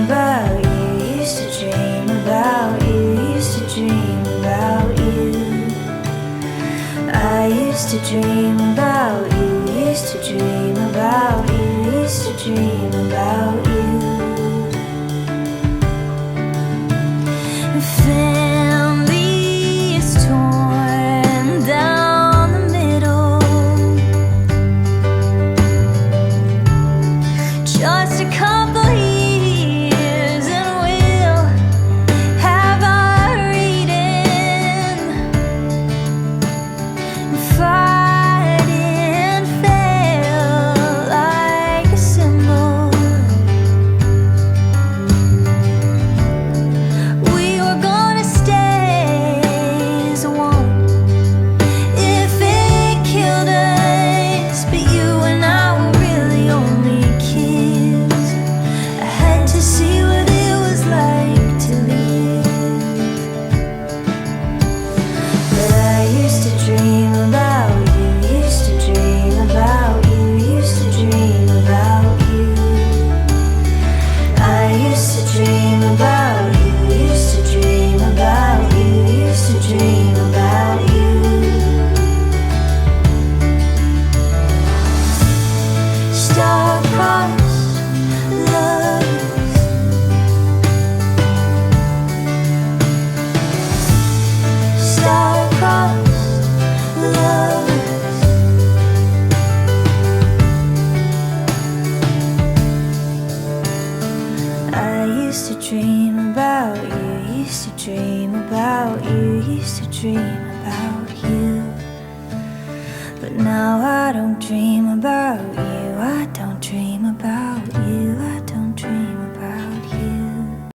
about you, used to dream about you, used to dream about you. I used to dream about you, used to dream about you, used to dream about you. Family is torn down the middle, just a couple years and we'll have our reading. Fight and fail like a symbol. We were gonna stay as one if it killed us, but you and I were really only kids. I had to see what it was like to live. But I used to dream about you, used to dream about you, used to dream about you. I used to dream about you, used to dream about you, used to dream about you. Star-crossed lovers, star-crossed lovers. I used to dream about you, used to dream about you, used to dream about you. But now I don't dream about you, I don't dream about you, I don't dream